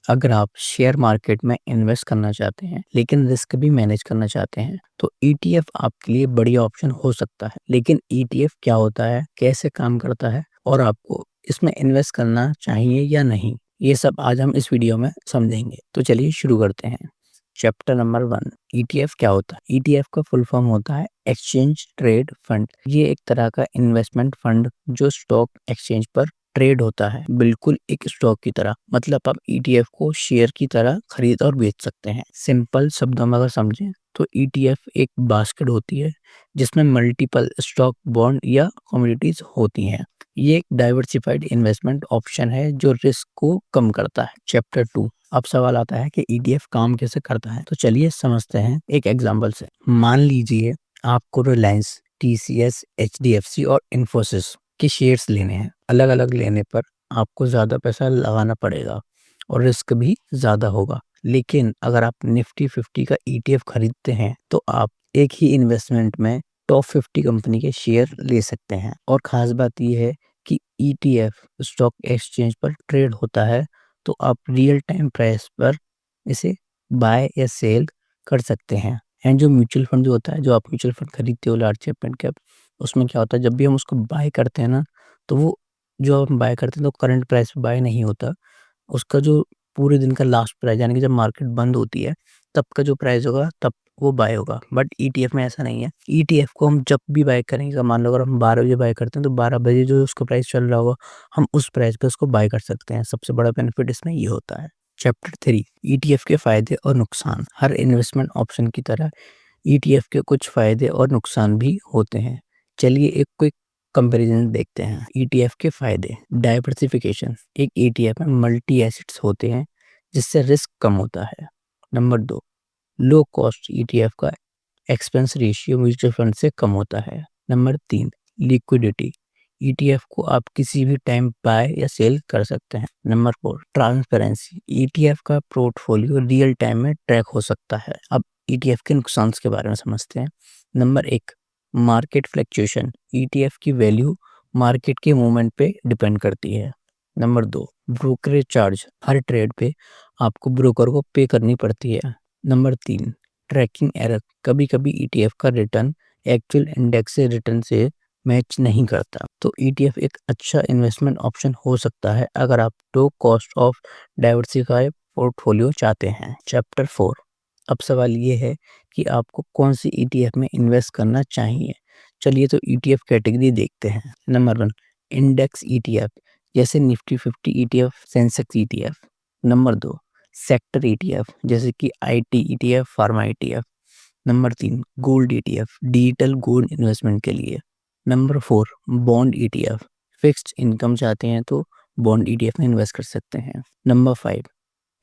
अगर आप share market में इन्वेस्ट करना चाहते हैं लेकिन रिस्क भी मैनेज करना चाहते हैं तो ईटीएफ आपके लिए बढ़िया ऑप्शन हो सकता है। लेकिन ईटीएफ क्या होता है, कैसे काम करता है और आपको इसमें इन्वेस्ट करना चाहिए या नहीं, ये सब आज हम इस वीडियो में समझेंगे। तो चलिए शुरू करते हैं। चैप्टर नंबर 1, ईटीएफ क्या होता है। ईटीएफ का फुल फॉर्म होता है एक्सचेंज ट्रेड फंड। ये एक तरह का इन्वेस्टमेंट फंड जो स्टॉक एक्सचेंज पर ट्रेड होता है, बिल्कुल एक स्टॉक की तरह। मतलब आप ईटीएफ को शेयर की तरह खरीद और बेच सकते हैं। सिंपल शब्दों में अगर समझें तो ईटीएफ एक बास्केट होती है जिसमें मल्टीपल स्टॉक, बॉन्ड या कमोडिटीज होती हैं। ये एक डाइवर्सिफाइड इन्वेस्टमेंट ऑप्शन है जो रिस्क को कम करता है। चैप्टर 2, अब सवाल आता है कि ईटीएफ काम कैसे करता है। तो चलिए समझते हैं एक एग्जांपल से। मान लीजिए आपको रिलायंस, टीसीएस, एचडीएफसी और इन्फोसिस के शेयर्स लेने हैं। अलग अलग लेने पर आपको ज़्यादा पैसा लगाना पड़ेगा और रिस्क भी ज़्यादा होगा। लेकिन अगर आप निफ्टी 50 का ईटीएफ खरीदते हैं तो आप एक ही इन्वेस्टमेंट में टॉप 50 कंपनी के शेयर ले सकते हैं। और ख़ास बात यह है कि ईटीएफ स्टॉक एक्सचेंज पर ट्रेड होता है, तो आप रियल टाइम प्राइस पर इसे बाय या सेल कर सकते हैं। एंड जो म्यूचुअल फंड जो होता है, जो आप म्यूचुअल फंड खरीदते हो लार्ज कैप, मिड कैप, उसमें क्या होता है, जब भी हम उसको बाय करते हैं ना, तो वो जो हम बाय करते हैं तो करंट प्राइस पे बाय नहीं होता। उसका जो पूरे दिन का लास्ट प्राइस, यानी कि जब मार्केट बंद होती है तब का जो प्राइस होगा तब वो बाय होगा। बट ईटीएफ में ऐसा नहीं है। ईटीएफ को हम जब भी बाय करेंगे, मान लो अगर हम 12 बजे बाय करते हैं तो 12 बजे जो उसका प्राइस चल रहा होगा, हम उस प्राइस पे उसको बाय कर सकते हैं। सबसे बड़ा बेनिफिट इसमें ये होता है। चैप्टर 3, ईटीएफ के फायदे और नुकसान। हर इन्वेस्टमेंट ऑप्शन की तरह ईटीएफ के कुछ फायदे और नुकसान भी होते हैं। चलिए एक क्विक कंपैरिजन देखते हैं। ईटीएफ के फायदे। डाइवर्सिफिकेशन। एक ईटीएफ में मल्टी एसेट्स होते हैं जिससे रिस्क कम होता है। Number 2, low cost. ईटीएफ का एक्सपेंस रेशियो म्यूचुअल फंड से कम होता है। Number 3, liquidity. ईटीएफ को आप किसी भी टाइम बाय या सेल कर सकते हैं। Number 4, transparency. ईटीएफ का पोर्टफोलियो रियल टाइम में ट्रैक हो सकता है। अब ईटीएफ के नुकसान के बारे में समझते हैं। Number 1, market fluctuation. ईटीएफ की वैल्यू मार्केट के मूवमेंट पे डिपेंड करती है। Number 2, brokerage charge. हर ट्रेड पे आपको ब्रोकर को पे करनी पड़ती है। Number 3, tracking error. कभी कभी ईटीएफ का रिटर्न एक्चुअल इंडेक्स से रिटर्न से मैच नहीं करता। तो ईटीएफ एक अच्छा इन्वेस्टमेंट ऑप्शन हो सकता है अगर आप low cost of diversify portfolio चाहते हैं। चैप्टर 4, अब सवाल ये है कि आपको कौन सी ईटीएफ में इन्वेस्ट करना चाहिए। चलिए तो ईटीएफ कैटेगरी देखते हैं। नंबर 1, इंडेक्स ईटीएफ, जैसे Nifty 50 ETF, Sensex ETF. Number 2, sector ETF, जैसे कि IT ETF, pharma ETF. Number 3, gold ETF, digital gold investment के लिए। Number 4, bond ETF, fixed income चाहते हैं तो बॉन्ड ईटीएफ में इन्वेस्ट कर सकते हैं। Number 5,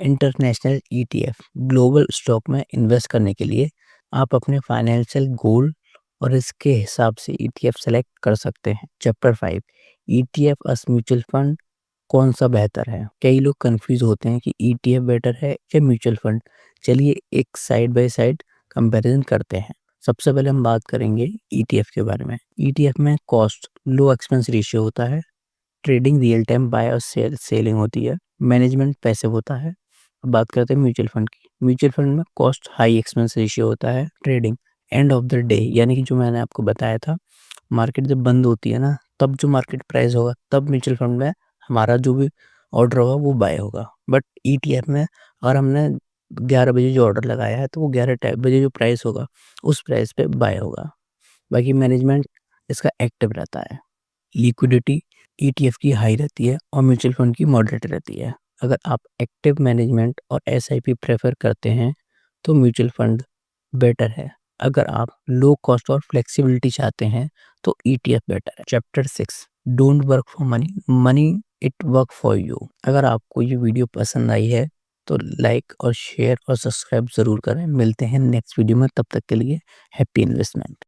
international ETF, global stock में इन्वेस्ट करने के लिए आप अपने फाइनेंशियल गोल और इसके हिसाब से ईटीएफ सेलेक्ट कर सकते हैं। चैप्टर 5, ईटीएफ अस म्यूचुअल फंड, कौन सा बेहतर है। कई लोग कंफ्यूज होते हैं कि ईटीएफ बेटर है या म्यूचुअल फंड। चलिए एक साइड बाय साइड कंपैरिजन करते हैं। सबसे पहले हम बात करेंगे ईटीएफ के बारे में। ईटीएफ में कॉस्ट, लो एक्सपेंस रेशियो होता है। ट्रेडिंग रियल टाइम बाय और सेलिंग होती है। मैनेजमेंट पैसिव होता है। अब बात करते हैं म्यूचुअल फंड की। म्यूचुअल फंड में कॉस्ट, हाई एक्सपेंस रेशियो होता है। Trading end of the day, यानी कि जो मैंने आपको बताया था, मार्केट जब बंद होती है ना, तब जो मार्केट प्राइस होगा तब म्यूचुअल फंड में हमारा जो भी ऑर्डर होगा वो बाय होगा। बट ईटीएफ में अगर हमने 11 बजे जो ऑर्डर लगाया है तो वो 11 बजे जो प्राइस होगा उस प्राइस पे बाय होगा। बाकी मैनेजमेंट इसका एक्टिव रहता है। लिक्विडिटी ईटीएफ की हाई रहती है और म्यूचुअल फंड की मॉडरेट रहती है। अगर आप एक्टिव मैनेजमेंट और एसआईपी प्रेफर करते हैं तो म्यूचुअल फंड बेटर है। अगर आप लो कॉस्ट और फ्लेक्सिबिलिटी चाहते हैं तो ईटीएफ बेटर है। Chapter 6, don't work for money, money it work for you. अगर आपको ये वीडियो पसंद आई है तो लाइक और शेयर और सब्सक्राइब ज़रूर करें। मिलते हैं नेक्स्ट वीडियो में, तब तक के लिए हैप्पी इन्वेस्टमेंट।